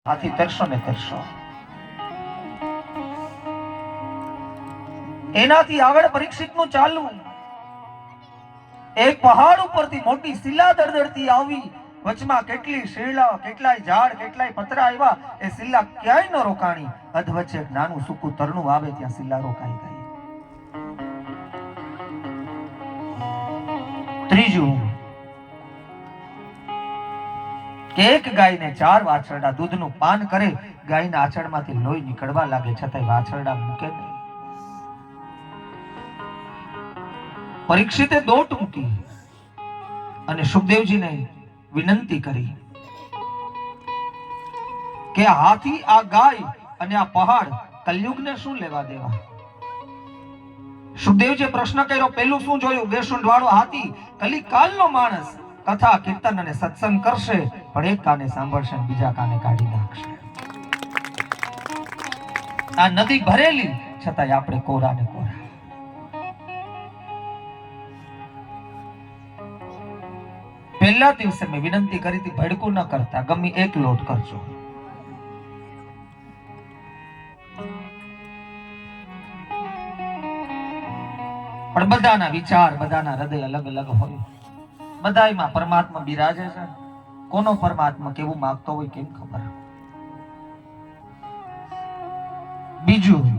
આથી તરશો ને તરશો. એનાથી આગળ પરીક્ષિતનું ચાલવું. એક પહાડ ઉપરથી મોટી શિલા દળદળતી આવી, વચમાં કેટલી શીલા, કેટલાય ઝાડ, કેટલાય પતરા આવ્યા. એ શિલા ક્યાંય ન રોકાણી. અધવચ્ચે એક નાનું સૂકું તરણું આવે, ત્યાં શિલા રોકાઈ ગઈ. ત્રીજું કે એક ગાયને 4 વાછરડા દૂધનું પાન કરે, ગાયના આચળમાંથી લોહી નીકળવા લાગે, છતાંય વાછરડા મૂકે નહીં. પરીક્ષિતે દોટ મૂકી અને સુખદેવજીને વિનંતી કરી કે હાથી, આ ગાય અને આ પહાડ કલયુગને શું લેવા દેવા? સુખદેવજીએ પ્રશ્ન કર્યો, પેલું શું જોયું? 2 સૂંઢ વાળો હાથી, કલિકાલનો માણસ. કથા, કીર્તન અને સત્સંગ કરશે, પણ એક કાને સાંભળશે અને બીજા કાને કાઢી નાખશે. આ નદી ભરેલી, છતાંય આપણે કોરા ને કોરા. પહેલા દિવસે મેં વિનંતી કરી હતી, ભડકું ન કરતા, ગમે એક લોટ કરજો. પણ બધાના વિચાર, બધાના હૃદય અલગ અલગ હોય. બધાયમાં પરમાત્મા બિરાજે છે. કોનો પરમાત્મા કેવું માંગતો હોય કેમ ખબર. બીજું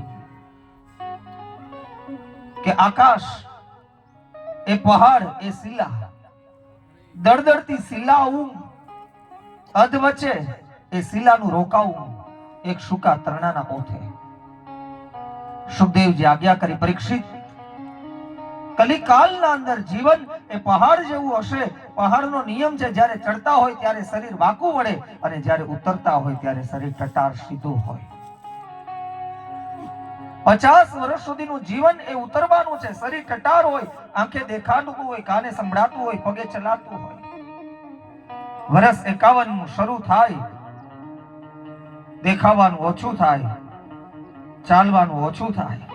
કે આકાશ, એ પહાડ, એ શિલા, દળદળતી શિલાઓ, અધવચ્ચે એ શિલાનું રોકાવું એક સૂકા તરણાના પોથે. સુખદેવજી આજ્ઞા કરી, પરીક્ષિત, કલિકાલના અંદર જીવન એ પહાડ જેવું હશે. પહાડનો નિયમ છે, જ્યારે ચડતા હોય ત્યારે શરીર વાંકું વળે, અને જ્યારે ઉતરતા હોય ત્યારે શરીર ટટાર સીધું હોય. 50 વર્ષ સુધીનું જીવન એ ઉતરવાનું છે. શરીર ટટાર હોય, આંખે દેખાતું હોય, કાને સંભળાતું હોય, પગે ચલાતું હોય. વર્ષ 51 શરૂ થાય, દેખાવાનું ઓછું થાય, ચાલવાનું ઓછું થાય,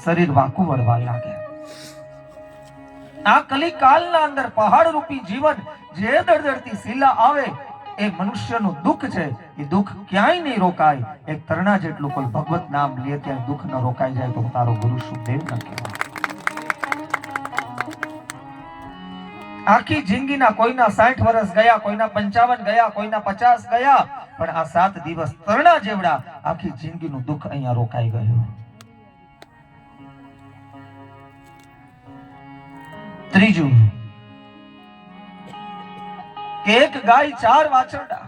શરીર વાંકું વળવા લાગે. આ કલિકાલના અંદર પહાડ રૂપી જીવન, જે દળદળતી શિલા આવે, એ મનુષ્યનું દુઃખ છે. એ દુઃખ ક્યાંય નહીં રોકાય. એક તરણા જેટલું કોઈ ભગવત નામ લે ત્યાં દુઃખ ન રોકાઈ જાય તો તારો ગુરુ સુખદેવ ન કહેવાય. આખી જિંદગીના કોઈના 60 વર્ષ ગયા, કોઈના 55 ગયા, કોઈના 50 ગયા, પણ આ 7 દિવસ તરણા જેવડા આખી જિંદગીનું દુઃખ અહીંયા રોકાઈ ગયું. ત્રીજું કે એક ગાય 4 વાછરડા.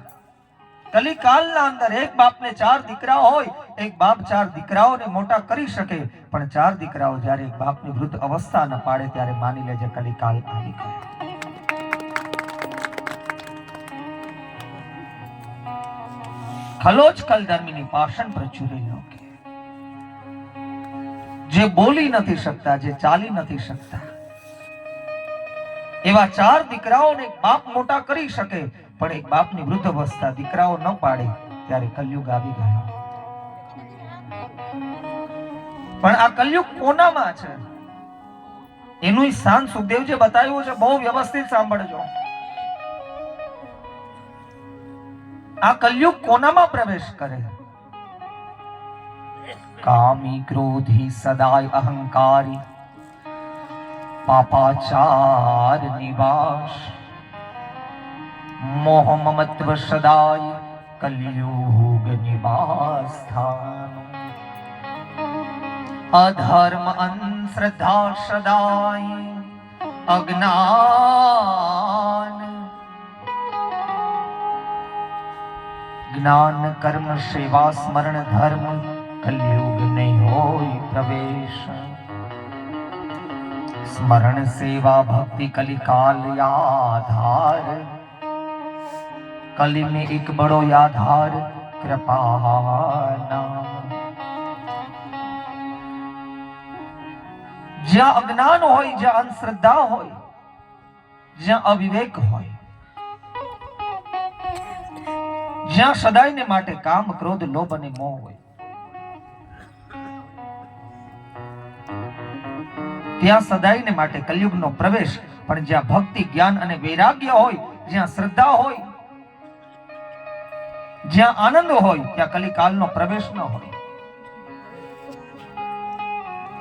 કલિકાલના અંદર એક બાપને 4 દીકરા હોય, એક બાપ 4 દીકરાઓને મોટા કરી શકે, પણ 4 દીકરાઓ જ્યારે એક બાપની વૃદ્ધ અવસ્થા ન પાડે, ત્યારે માની લેજે કલિકાલ આવી ગયો. ખલોચ કલધર્મીની પાષણ પ્રચુરી લોકે, જે બોલી નથી શકતા, જે ચાલી નથી શકતા, એવા 4 દીકરાઓને એક બાપ મોટા કરી શકે, પણ એક બાપની વૃદ્ધ અવસ્થા દીકરાઓ ન પાડે, ત્યારે કલયુગ આવી ગયો. પણ આ કલયુગ કોનામાં છે એનું સ્થાન સુખદેવજી બતાવ્યું છે. બહુ વ્યવસ્થિત સાંભળજો. આ કલયુગ કોનામાં પ્રવેશ કરે? કામી, ક્રોધી, સદાય અહંકારી, પાપાચાર નિવાસ, મોહ મમત્વ સદાય કલયુગ નિવાસ સ્થાન, અધર્મ અંધશ્રદ્ધા સદાય અજ્ઞાન, જ્ઞાન કર્મ સેવા સ્મરણ ધર્મ કલયુગ નહીં હોય પ્રવેશ, સ્મરણ સેવા ભક્તિ કલિકાલ આધાર, કલી में एक बड़ो आधार कृपाना. જ્યાં અજ્ઞાન હોય, જ્યાં અંધશ્રદ્ધા હોય, જ્યાં અવિવેક હોય, જ્યાં સદાયને માટે કામ, ક્રોધ, લોભ અને મોહ હોય, ત્યાં સદાયને માટે કલયુગનો પ્રવેશ. પણ જ્યાં ભક્તિ, જ્ઞાન અને વૈરાગ્ય હોય, જ્યાં શ્રદ્ધા હોય, જ્યાં આનંદ હોય ત્યાં કલિકાલનો પ્રવેશ ન હોય.